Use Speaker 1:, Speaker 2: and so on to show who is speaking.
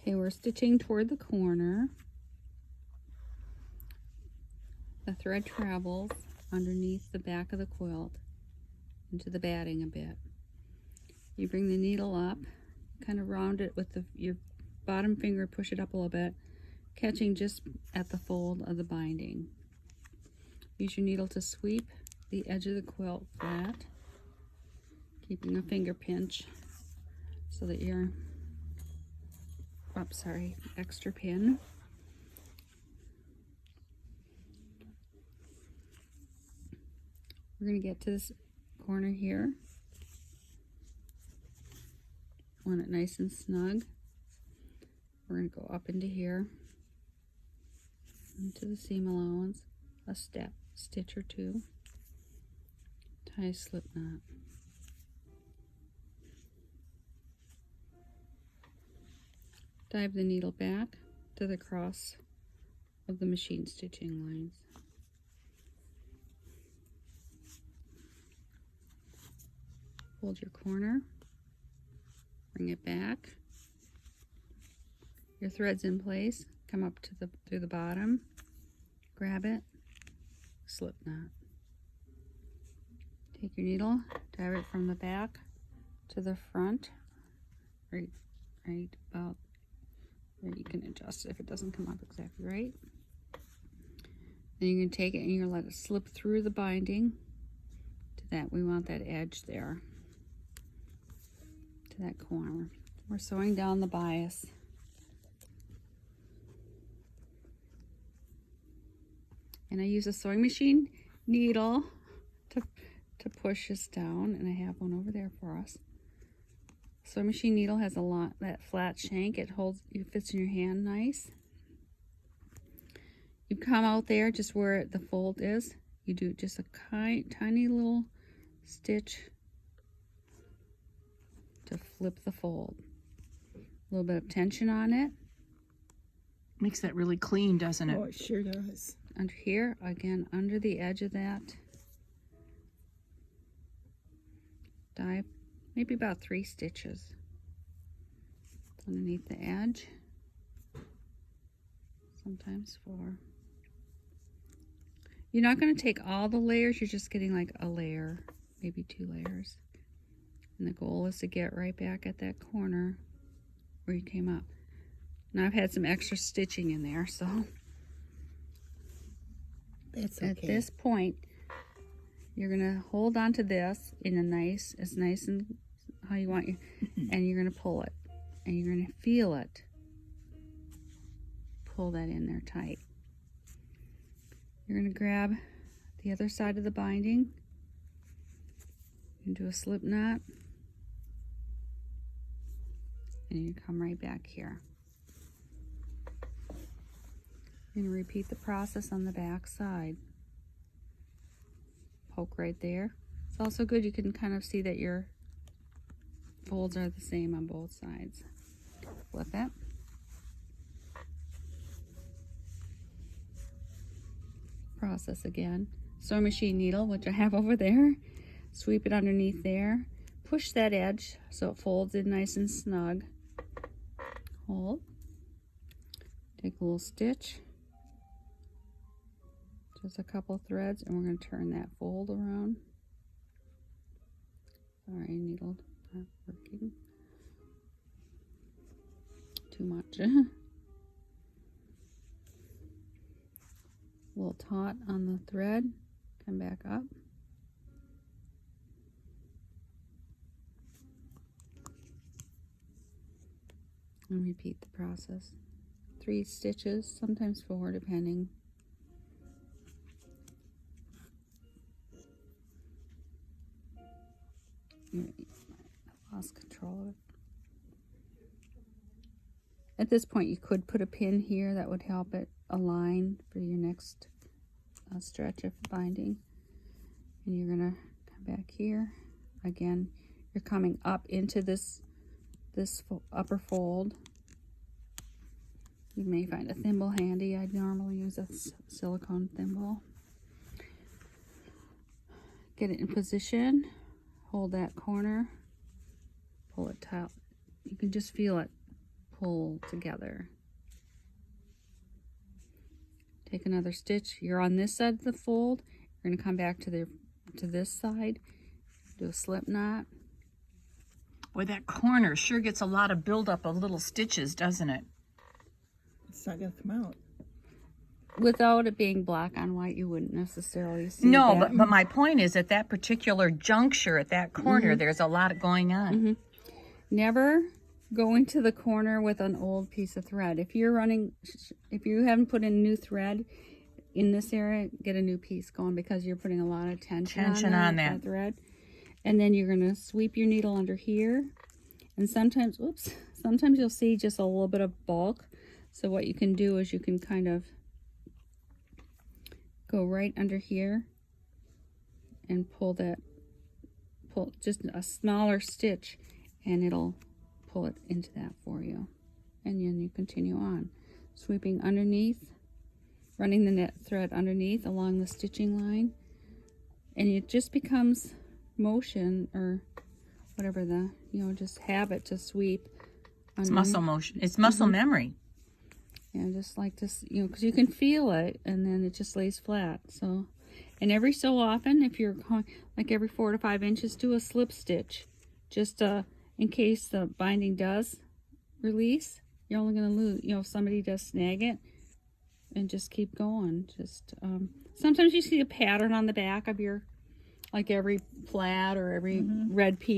Speaker 1: Okay, we're stitching toward the corner. The thread travels underneath the back of the quilt into the batting a bit. You bring the needle up, kind of round it with your bottom finger, push it up a little bit, catching just at the fold of the binding. Use your needle to sweep the edge of the quilt flat, keeping a finger pinch so that your, extra pin. We're going to get to this corner here. Want it nice and snug. We're going to go up into here, into the seam allowance, a stitch or two, tie a slip knot. Dive the needle back to the cross of the machine stitching lines. Hold your corner, bring it back. Your thread's in place, come up to through the bottom, grab it, slip knot. Take your needle, dive it from the back to the front, right about there. You can adjust it if it doesn't come up exactly right. Then you're going to take it and you're going to let it slip through the binding to that. We want that edge there, to that corner. We're sewing down the bias. And I use a sewing machine needle to push this down, and I have one over there for us. Sewing machine needle has that flat shank. It fits in your hand nice. You come out there just where the fold is. You do just a tiny little stitch to flip the fold. A little bit of tension on it.
Speaker 2: Makes that really clean, doesn't it?
Speaker 3: Oh, it sure does.
Speaker 1: Under here, again, under the edge of that, dive maybe about 3 stitches underneath the edge, sometimes 4. You're not going to take all the layers, you're just getting like a layer, maybe 2 layers. And the goal is to get right back at that corner where you came up. Now I've had some extra stitching in there, so
Speaker 3: that's okay.
Speaker 1: At this point, you're gonna hold on to this in as nice and how you want you, and you're gonna pull it, and you're gonna feel it. Pull that in there tight. You're gonna grab the other side of the binding and do a slip knot, and you come right back here. You're going to repeat the process on the back side. Poke right there. It's also good, you can kind of see that your folds are the same on both sides. Flip it. Process again. Sewing machine needle, which I have over there. Sweep it underneath there. Push that edge so it folds in nice and snug. Hold. Take a little stitch. Just a couple threads, and we're going to turn that fold around. Sorry, needle not working. Too much. A little taut on the thread. Come back up. And repeat the process. 3 stitches, sometimes 4, depending. I lost control of it. At this point, you could put a pin here that would help it align for your next stretch of binding. And you're gonna come back here. Again, you're coming up into this upper fold. You may find a thimble handy. I normally use a silicone thimble. Get it in position. Hold that corner, pull it tight. You can just feel it pull together. Take another stitch. You're on this side of the fold. You're going to come back to this side. Do a slip knot.
Speaker 2: Boy, that corner sure gets a lot of buildup of little stitches, doesn't it?
Speaker 3: It's not going to come out.
Speaker 1: Without it being black on white, you wouldn't necessarily see
Speaker 2: No,
Speaker 1: that.
Speaker 2: but my point is, at that particular juncture, at that corner, there's a lot going on.
Speaker 1: Never go into the corner with an old piece of thread. If you haven't put in new thread in this area, get a new piece going, because you're putting a lot of tension on that thread. And then you're going to sweep your needle under here. And sometimes you'll see just a little bit of bulk. So what you can do is you can kind of go right under here and pull just a smaller stitch, and it'll pull it into that for you. And then you continue on, sweeping underneath, running the net thread underneath along the stitching line, and it just becomes motion, or whatever just habit to sweep.
Speaker 2: It's muscle motion. It's muscle memory.
Speaker 1: Yeah, just like this, because you can feel it, and then it just lays flat. So, and every so often, if you're going, like every 4 to 5 inches, do a slip stitch, just in case the binding does release. You're only going to lose, if somebody does snag it, and just keep going. Just sometimes you see a pattern on the back of your, like every plaid or every red piece.